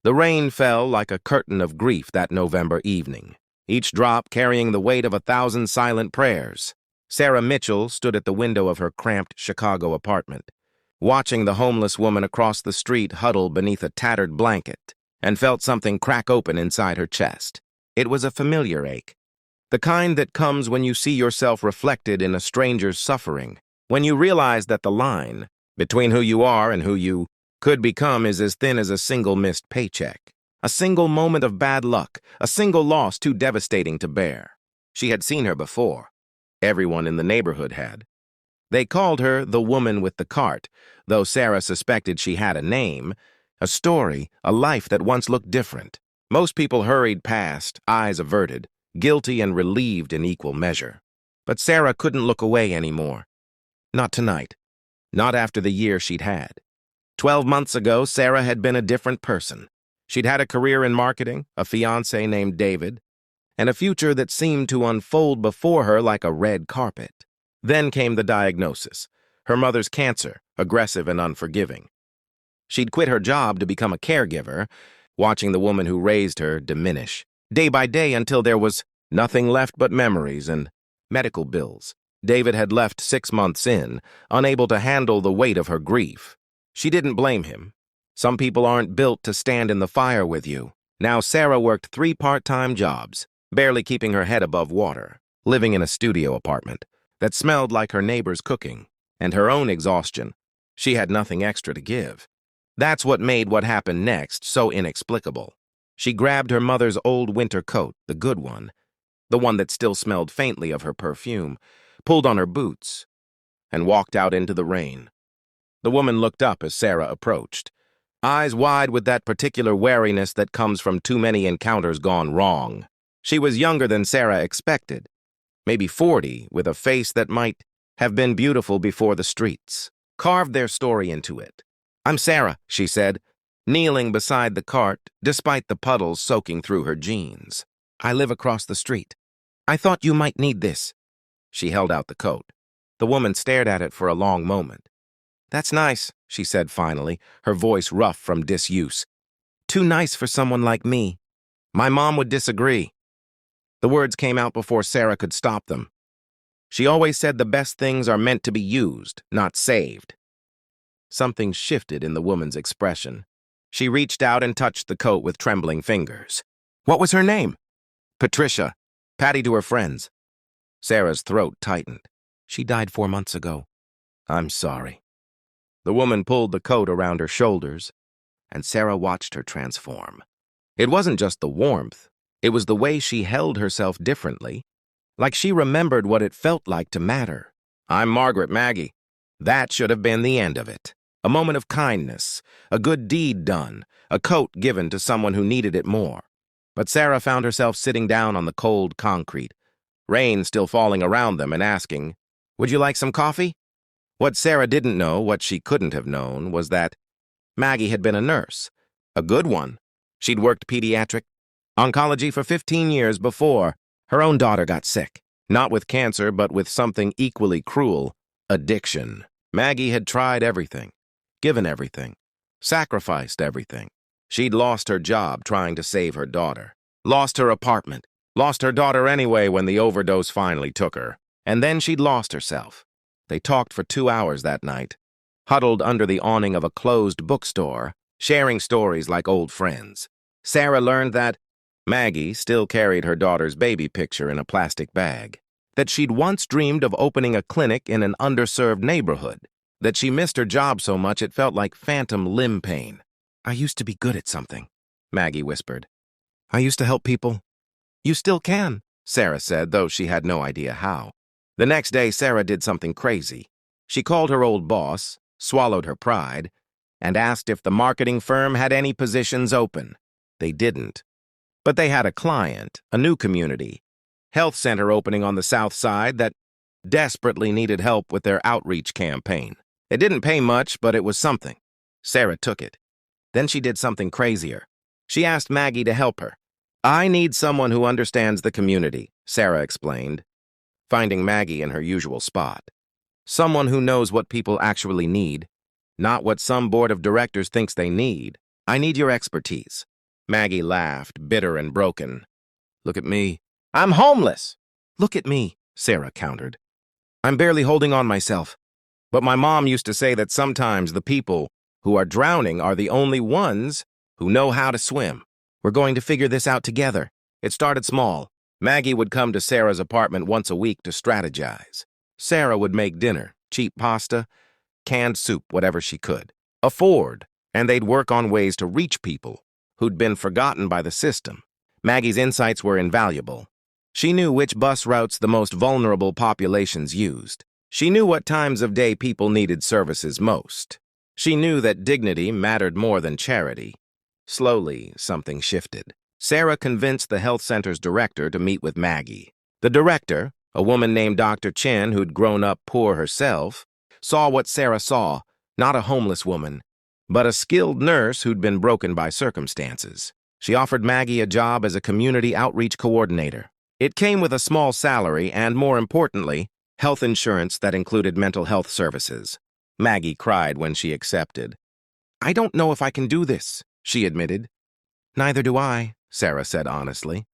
The rain fell like a curtain of grief that November evening, each drop carrying the weight of 1,000 silent prayers. Sarah Mitchell stood at the window of her cramped Chicago apartment, watching the homeless woman across the street huddle beneath a tattered blanket, and felt something crack open inside her chest. It was a familiar ache, the kind that comes when you see yourself reflected in a stranger's suffering, when you realize that the line between who you are and who you could become is as thin as a single missed paycheck, a single moment of bad luck, a single loss too devastating to bear. She had seen her before. Everyone in the neighborhood had. They called her the woman with the cart, though Sarah suspected she had a name, a story, a life that once looked different. Most people hurried past, eyes averted, guilty and relieved in equal measure. But Sarah couldn't look away anymore. Not tonight. Not after the year she'd had. 12 months ago, Sarah had been a different person. She'd had a career in marketing, a fiancé named David, and a future that seemed to unfold before her like a red carpet. Then came the diagnosis: her mother's cancer, aggressive and unforgiving. She'd quit her job to become a caregiver, watching the woman who raised her diminish, day by day until there was nothing left but memories and medical bills. David had left 6 months in, unable to handle the weight of her grief. She didn't blame him. Some people aren't built to stand in the fire with you. Now Sarah worked 3 part-time jobs, barely keeping her head above water, living in a studio apartment that smelled like her neighbor's cooking, and her own exhaustion. She had nothing extra to give. That's what made what happened next so inexplicable. She grabbed her mother's old winter coat, the good one, the one that still smelled faintly of her perfume, pulled on her boots, and walked out into the rain. The woman looked up as Sarah approached, eyes wide with that particular wariness that comes from too many encounters gone wrong. She was younger than Sarah expected, maybe 40, with a face that might have been beautiful before the streets, carved their story into it. "I'm Sarah," she said, kneeling beside the cart, despite the puddles soaking through her jeans. "I live across the street. I thought you might need this." She held out the coat. The woman stared at it for a long moment. "That's nice," she said finally, her voice rough from disuse. "Too nice for someone like me. My mom would disagree." The words came out before Sarah could stop them. She always said the best things are meant to be used, not saved. Something shifted in the woman's expression. She reached out and touched the coat with trembling fingers. "What was her name?" "Patricia. Patty to her friends." Sarah's throat tightened. "She died 4 months ago." "I'm sorry." The woman pulled the coat around her shoulders, and Sarah watched her transform. It wasn't just the warmth. It was the way she held herself differently, like she remembered what it felt like to matter. "I'm Margaret Maggie." That should have been the end of it. A moment of kindness, a good deed done, a coat given to someone who needed it more. But Sarah found herself sitting down on the cold concrete, rain still falling around them, and asking, "Would you like some coffee?" What Sarah didn't know, what she couldn't have known, was that Maggie had been a nurse, a good one. She'd worked pediatric oncology for 15 years before her own daughter got sick. Not with cancer, but with something equally cruel: addiction. Maggie had tried everything, given everything, sacrificed everything. She'd lost her job trying to save her daughter, lost her apartment, lost her daughter anyway when the overdose finally took her, and then she'd lost herself. They talked for 2 hours that night, huddled under the awning of a closed bookstore, sharing stories like old friends. Sarah learned that Maggie still carried her daughter's baby picture in a plastic bag, that she'd once dreamed of opening a clinic in an underserved neighborhood, that she missed her job so much it felt like phantom limb pain. "I used to be good at something," Maggie whispered. "I used to help people." "You still can," Sarah said, though she had no idea how. The next day, Sarah did something crazy. She called her old boss, swallowed her pride, and asked if the marketing firm had any positions open. They didn't. But they had a client, a new community health center opening on the South Side that desperately needed help with their outreach campaign. It didn't pay much, but it was something. Sarah took it. Then she did something crazier. She asked Maggie to help her. "I need someone who understands the community," Sarah explained, finding Maggie in her usual spot. "Someone who knows what people actually need, not what some board of directors thinks they need. I need your expertise." Maggie laughed, bitter and broken. Look at me. I'm homeless. Look at me, Sarah countered. I'm barely holding on myself. But my mom used to say that sometimes the people who are drowning are the only ones who know how to swim. We're going to figure this out together. It started small. Maggie would come to Sarah's apartment once a week to strategize. Sarah would make dinner, cheap pasta, canned soup, whatever she could afford, and they'd work on ways to reach people who'd been forgotten by the system. Maggie's insights were invaluable. She knew which bus routes the most vulnerable populations used. She knew what times of day people needed services most. She knew that dignity mattered more than charity. Slowly, something shifted. Sarah convinced the health center's director to meet with Maggie. The director, a woman named Dr. Chen who'd grown up poor herself, saw what Sarah saw, not a homeless woman, but a skilled nurse who'd been broken by circumstances. She offered Maggie a job as a community outreach coordinator. It came with a small salary and, more importantly, health insurance that included mental health services. Maggie cried when she accepted. I don't know if I can do this, she admitted. Neither do I, Sarah said honestly.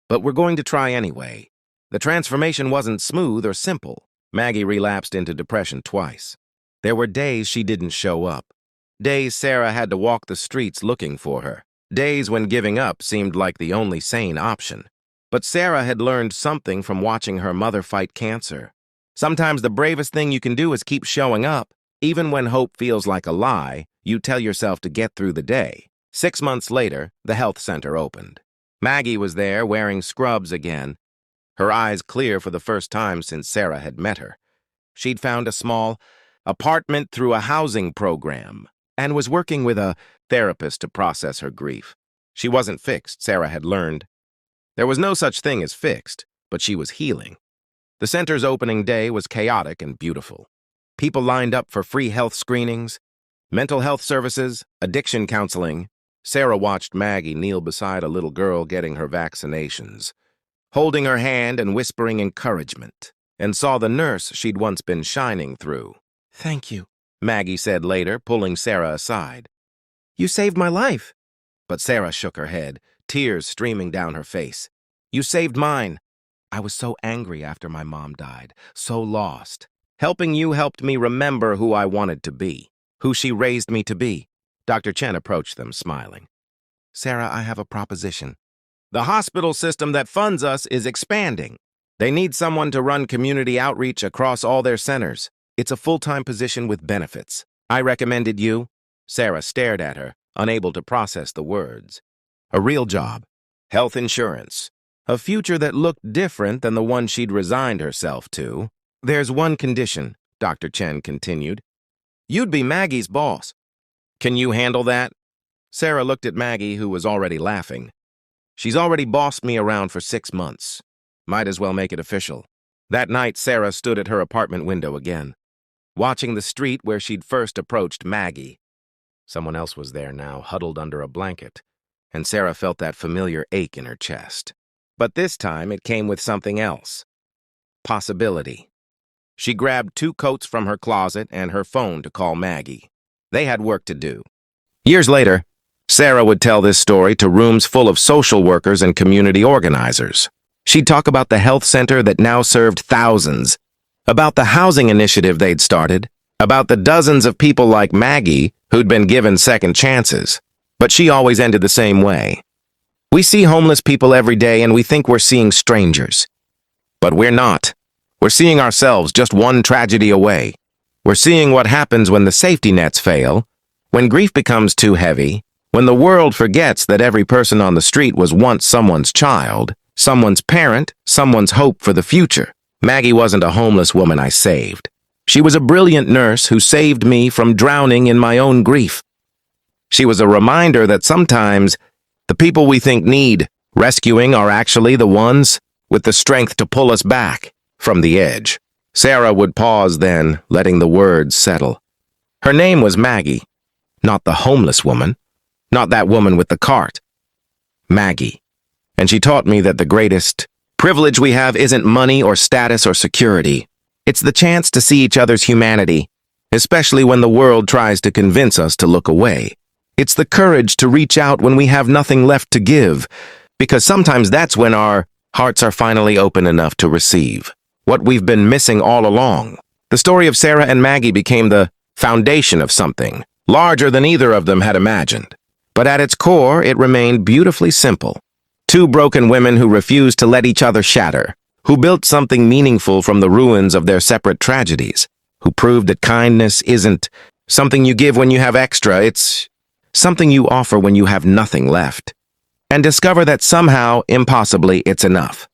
But we're going to try anyway. The transformation wasn't smooth or simple. Maggie relapsed into depression twice. There were days she didn't show up. Days Sarah had to walk the streets looking for her. Days when giving up seemed like the only sane option. But Sarah had learned something from watching her mother fight cancer. Sometimes the bravest thing you can do is keep showing up. Even when hope feels like a lie, you tell yourself to get through the day. 6 months later, the health center opened. Maggie was there wearing scrubs again, her eyes clear for the first time since Sarah had met her. She'd found a small apartment through a housing program and was working with a therapist to process her grief. She wasn't fixed, Sarah had learned. There was no such thing as fixed, but she was healing. The center's opening day was chaotic and beautiful. People lined up for free health screenings, mental health services, addiction counseling. Sarah watched Maggie kneel beside a little girl getting her vaccinations, holding her hand and whispering encouragement, and saw the nurse she'd once been shining through. Thank you, Maggie said later, pulling Sarah aside. You saved my life. But Sarah shook her head, tears streaming down her face. You saved mine. I was so angry after my mom died, so lost. Helping you helped me remember who I wanted to be, who she raised me to be. Dr. Chen approached them, smiling. Sarah, I have a proposition. The hospital system that funds us is expanding. They need someone to run community outreach across all their centers. It's a full-time position with benefits. I recommended you. Sarah stared at her, unable to process the words. A real job, health insurance, a future that looked different than the one she'd resigned herself to. There's one condition, Dr. Chen continued. You'd be Maggie's boss. Can you handle that? Sarah looked at Maggie, who was already laughing. She's already bossed me around for 6 months. Might as well make it official. That night, Sarah stood at her apartment window again, watching the street where she'd first approached Maggie. Someone else was there now, huddled under a blanket, and Sarah felt that familiar ache in her chest. But this time, it came with something else. Possibility. She grabbed 2 coats from her closet and her phone to call Maggie. They had work to do. Years later, Sarah would tell this story to rooms full of social workers and community organizers. She'd talk about the health center that now served thousands, about the housing initiative they'd started, about the dozens of people like Maggie who'd been given second chances. But she always ended the same way. We see homeless people every day and we think we're seeing strangers. But we're not. We're seeing ourselves just one tragedy away. We're seeing what happens when the safety nets fail, when grief becomes too heavy, when the world forgets that every person on the street was once someone's child, someone's parent, someone's hope for the future. Maggie wasn't a homeless woman I saved. She was a brilliant nurse who saved me from drowning in my own grief. She was a reminder that sometimes the people we think need rescuing are actually the ones with the strength to pull us back from the edge. Sarah would pause then, letting the words settle. Her name was Maggie, not the homeless woman, not that woman with the cart. Maggie. And she taught me that the greatest privilege we have isn't money or status or security. It's the chance to see each other's humanity, especially when the world tries to convince us to look away. It's the courage to reach out when we have nothing left to give, because sometimes that's when our hearts are finally open enough to receive what we've been missing all along. The story of Sarah and Maggie became the foundation of something larger than either of them had imagined. But at its core, it remained beautifully simple. Two broken women who refused to let each other shatter, who built something meaningful from the ruins of their separate tragedies, who proved that kindness isn't something you give when you have extra, it's something you offer when you have nothing left. And discover that somehow, impossibly, it's enough.